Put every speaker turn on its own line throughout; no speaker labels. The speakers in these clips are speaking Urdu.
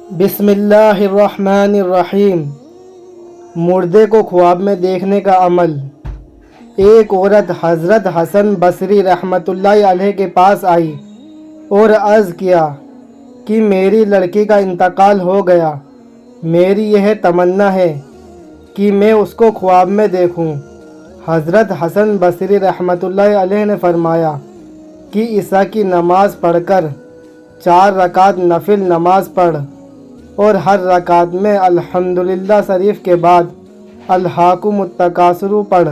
بسم اللہ الرحمن الرحیم۔ مردے کو خواب میں دیکھنے کا عمل۔ ایک عورت حضرت حسن بصری رحمۃ اللہ علیہ کے پاس آئی اور عرض کیا کہ میری لڑکی کا انتقال ہو گیا، میری یہ تمنا ہے کہ میں اس کو خواب میں دیکھوں۔ حضرت حسن بصری رحمۃ اللہ علیہ نے فرمایا کہ عشاء کی نماز پڑھ کر 4 رکعت نفل نماز پڑھ اور ہر رکعت میں الحمدللہ شریف کے بعد الہاکم التکاثر پڑھ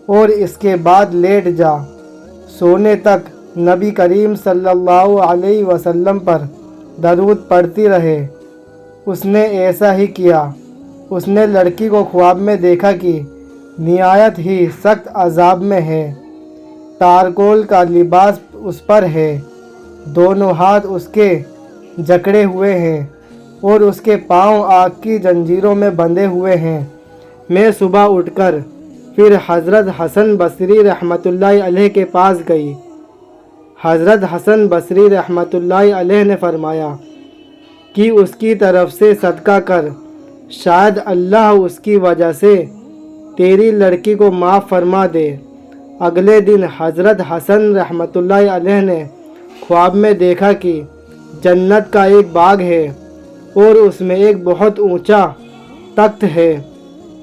اور اس کے بعد لیٹ جا۔ سونے تک نبی کریم صلی اللہ علیہ وسلم پر درود پڑھتی رہے۔ اس نے ایسا ہی کیا۔ اس نے لڑکی کو خواب میں دیکھا کہ نہایت ہی سخت عذاب میں ہے، تارکول کا لباس اس پر ہے، دونوں ہاتھ اس کے جکڑے ہوئے ہیں اور اس کے پاؤں آگ کی زنجیروں میں بندھے ہوئے ہیں۔ میں صبح اٹھ کر پھر حضرت حسن بصری رحمۃ اللہ علیہ کے پاس گئی۔ حضرت حسن بصری رحمۃ اللہ علیہ نے فرمایا کہ اس کی طرف سے صدقہ کر، شاید اللہ اس کی وجہ سے تیری لڑکی کو معاف فرما دے۔ اگلے دن حضرت حسن رحمۃ اللہ علیہ نے خواب میں دیکھا کہ جنت کا ایک باغ ہے اور اس میں ایک بہت اونچا تخت ہے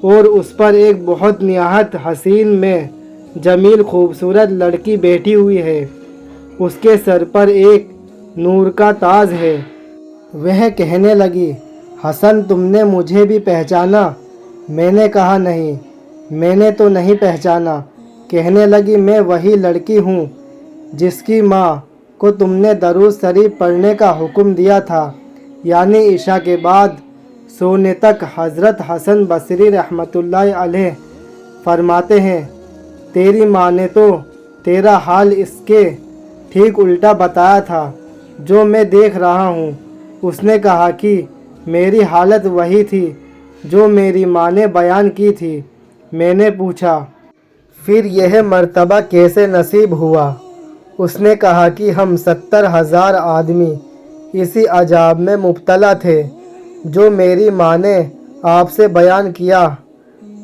اور اس پر ایک بہت نہایت حسین میں جمیل خوبصورت لڑکی بیٹھی ہوئی ہے۔ اس کے سر پر ایک نور کا تاج ہے۔ وہ کہنے لگی، حسن تم نے مجھے بھی پہچانا؟ میں نے کہا نہیں، میں نے تو نہیں پہچانا۔ کہنے لگی، میں وہی لڑکی ہوں جس کی ماں کو تم نے درود شریف پڑھنے کا حکم دیا تھا، یعنی عشاء کے بعد سونے تک۔ حضرت حسن بصری رحمۃ اللہ علیہ فرماتے ہیں، تیری ماں نے تو تیرا حال اس کے ٹھیک الٹا بتایا تھا جو میں دیکھ رہا ہوں۔ اس نے کہا کہ میری حالت وہی تھی جو میری ماں نے بیان کی تھی۔ میں نے پوچھا، پھر یہ مرتبہ کیسے نصیب ہوا؟ اس نے کہا کہ ہم 70,000 آدمی اسی عذاب میں مبتلا تھے جو میری ماں نے آپ سے بیان کیا۔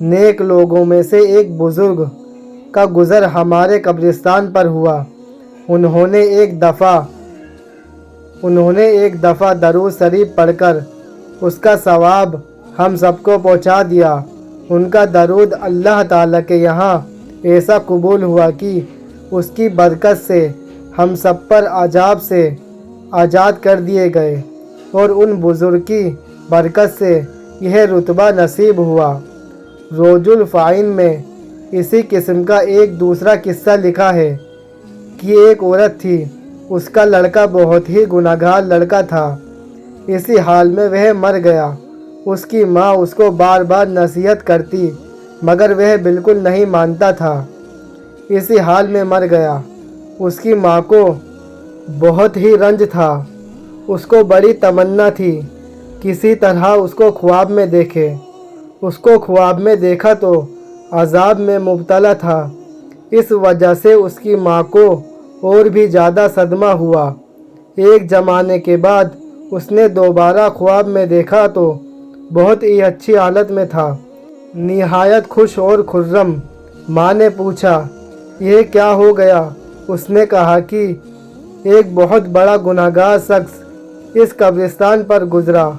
نیک لوگوں میں سے ایک بزرگ کا گزر ہمارے قبرستان پر ہوا۔ انہوں نے ایک دفعہ درود شریف پڑھ کر اس کا ثواب ہم سب کو پہنچا دیا۔ ان کا درود اللہ تعالیٰ کے یہاں ایسا قبول ہوا کہ اس کی برکت سے ہم سب پر عذاب سے آزاد کر دیے گئے اور ان بزرگ کی برکت سے یہ رتبہ نصیب ہوا۔ روج الفائن میں اسی قسم کا ایک دوسرا قصہ لکھا ہے کہ ایک عورت تھی، اس کا لڑکا بہت ہی گناہگار لڑکا تھا، اسی حال میں وہ مر گیا۔ اس کی ماں اس کو بار بار نصیحت کرتی مگر وہ بالکل نہیں مانتا تھا، اسی حال میں مر گیا۔ اس کی ماں کو بہت ہی رنج تھا۔ اس کو بڑی تمنا تھی کسی طرح اس کو خواب میں دیکھے۔ اس کو خواب میں دیکھا تو عذاب میں مبتلا تھا، اس وجہ سے اس کی ماں کو اور بھی زیادہ صدمہ ہوا۔ ایک زمانے کے بعد اس نے دوبارہ خواب میں دیکھا تو بہت ہی اچھی حالت میں تھا، نہایت خوش اور خرم۔ ماں نے پوچھا، یہ کیا ہو گیا؟ اس نے کہا کہ ایک بہت بڑا گناہگار شخص اس قبرستان پر گزرا۔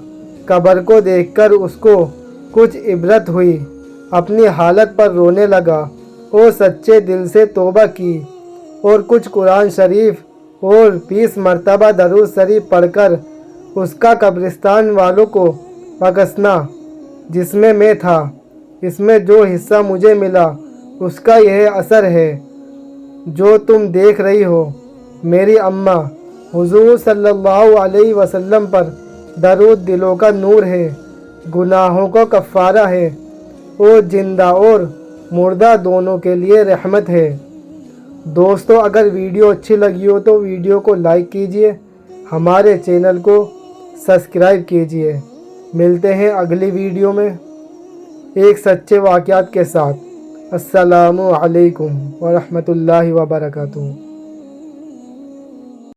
قبر کو دیکھ کر اس کو کچھ عبرت ہوئی، اپنی حالت پر رونے لگا اور سچے دل سے توبہ کی اور کچھ قرآن شریف اور 20 مرتبہ درود شریف پڑھ کر اس کا قبرستان والوں کو بخشنا، جس میں تھا، اس میں جو حصہ مجھے ملا اس کا یہ اثر ہے جو تم دیکھ رہی ہو۔ میری اماں حضور صلی اللہ علیہ وسلم پر درود دلوں کا نور ہے، گناہوں کا کفارہ ہے اور زندہ اور مردہ دونوں کے لیے رحمت ہے۔ دوستو، اگر ویڈیو اچھی لگی ہو تو ویڈیو کو لائک کیجئے، ہمارے چینل کو سبسکرائب کیجئے۔ ملتے ہیں اگلی ویڈیو میں ایک سچے واقعات کے ساتھ۔ السلام علیکم ورحمۃ اللہ وبرکاتہ۔